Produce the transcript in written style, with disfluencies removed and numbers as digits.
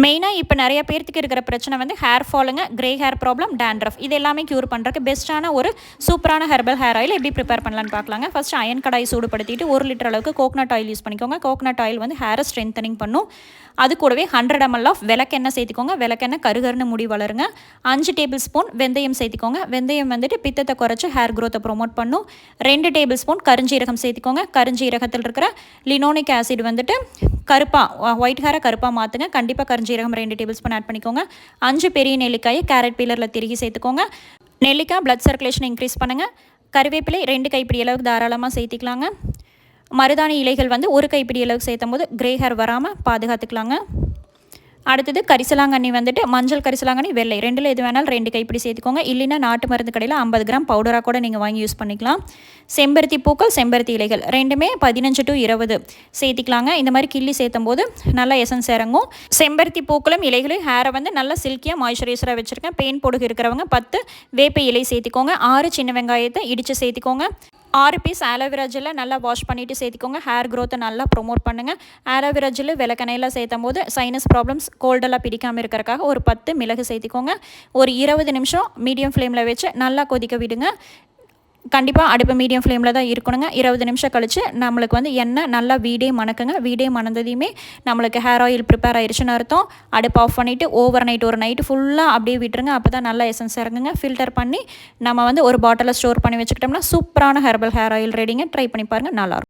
மெயினாக இப்போ நிறைய பேர்த்துக்கு இருக்கிற பிரச்சனை வந்து ஹேர் ஃபாலுங்க, கிரே ஹேர் ப்ராப்ளம், டேண்ட்ரஃப் இது எல்லாமே க்யூர் பண்ணுறதுக்கு பெஸ்ட்டான ஒரு சூப்பரான ஹெர்பல் ஹேர் ஆயில் எப்படி ப்ரிப்பேர் பண்ணலான்னு பார்க்கலாங்க. ஃபஸ்ட்டு அயன் கடாய் சூடுபடுத்திட்டு 1 லிட்டர் அளவுக்கு கோகனட் ஆயில் யூஸ் பண்ணிக்கோங்க. கோகனட் ஆயில் வந்து ஹேரை ஸ்ட்ரென்தனிங் பண்ணும். அது கூடவே 100 ml ஆஃப் விளக்கெண்ணெய் சேர்த்திக்கோங்க. விளக்கெண்ணெய் கருகருன்னு முடி வளருங்க. 5 டேபிள் ஸ்பூன் வெந்தயம் சேர்த்திக்கோங்க. வெந்தயம் வந்துட்டு பித்தத்தை குறைச்சி ஹேர் க்ரோத்தை ப்ரொமோட் பண்ணும். 2 டேபிள் ஸ்பூன் கருஞ்சீரகம் சேர்த்திக்கோங்க. கருஞ்சீரகத்தில் இருக்கிற லினோனிக் ஆசிட் வந்துட்டு ஒயிட் ஹேரை கருப்பாக மாற்றுங்க. கண்டிப்பாக கருஞ்சீரகம் 2 டேபிள் ஸ்பூன் ஆட் பண்ணிக்கோங்க. 5 பெரிய நெல்லிக்காயை கேரட் பீலரில் திருகி சேர்த்துக்கோங்க. நெல்லிக்காய் பிளட் சர்க்குலேஷன் இன்க்ரீஸ் பண்ணுங்கள். கருவேப்பிலை 2 கைப்பிடி அளவுக்கு தாராளமாக சேர்த்திக்கலாங்க. மருதாணி இலைகள் வந்து 1 கைப்பிடி அளவுக்கு சேர்த்தும் போது கிரே ஹேர் வராமல் பாதுகாத்துக்கலாங்க. அடுத்தது கரிசலாங்கண்ணி வந்துட்டு மஞ்சள் கரிசலாங்கண்ணி வெள்ளை 2ல் எது வேணாலும் 2 கைப்பிடி சேர்த்துக்கோங்க. இல்லைன்னா நாட்டு மருந்து கடையில் 50 கிராம் பவுடராக கூட நீங்கள் வாங்கி யூஸ் பண்ணிக்கலாம். செம்பருத்தி பூக்கள், செம்பருத்தி இலைகள் 2மே 15 to 20 சேர்த்திக்கலாங்க. இந்த மாதிரி கிள்ளி சேர்த்தும் போது நல்லா எசன்ஸ் இறங்கும். செம்பருத்தி பூக்களும் இலைகளும் ஹேரை வந்து நல்லா சில்கியாக மாய்ஸ்சரைசராக வச்சுருக்கேன். பெயின் பொடுகு இருக்கிறவங்க 10 வேப்ப இலை சேர்த்திக்கோங்க. 6 சின்ன வெங்காயத்தை இடித்து சேர்த்திக்கோங்க. 6 பீஸ் ஆலோவேரா ஜெல்லை நல்லா வாஷ் பண்ணிவிட்டு சேர்த்திக்கோங்க. ஹேர் க்ரோத்தை நல்லா ப்ரொமோட் பண்ணுங்கள். ஆலோவேரா ஜெல்லு விளக்கெண்ணெயில் சேர்த்தும் போது சைனஸ் ப்ராப்ளம்ஸ் கோல்டெல்லாம் பிடிக்காமல் இருக்கிறக்காக ஒரு 10 மிளகு சேர்த்திக்கோங்க. ஒரு 20 நிமிஷம் மீடியம் ஃப்ளேமில் வச்சு நல்லா கொதிக்க விடுங்க. கண்டிப்பாக அடுப்பு மீடியம் ஃப்ளேமில் தான் இருக்கணுங்க. 20 நிமிஷம் கழித்து நம்மளுக்கு வந்து எண்ணெய் நல்லா வீடே மணக்குங்க. வீடே மணந்ததையுமே நம்மளுக்கு ஹேர் ஆயில் ப்ரிப்பேர் ஆயிடுச்சுன்னு அர்த்தம். அடுப்பு ஆஃப் பண்ணிவிட்டு ஓவர் நைட் ஒரு நைட்டு ஃபுல்லாக அப்படியே விட்டுருங்க. அப்போ தான் நல்லா எசன்ஸ் இறங்குங்க. ஃபில்டர் பண்ணி நம்ம வந்து ஒரு பாட்டிலில் ஸ்டோர் பண்ணி வச்சுக்கிட்டோம்னா சூப்பரான ஹெர்பல் ஹேர் ஆயில் ரெடிங்க. ட்ரை பண்ணி பாருங்கள், நல்லாயிருக்கும்.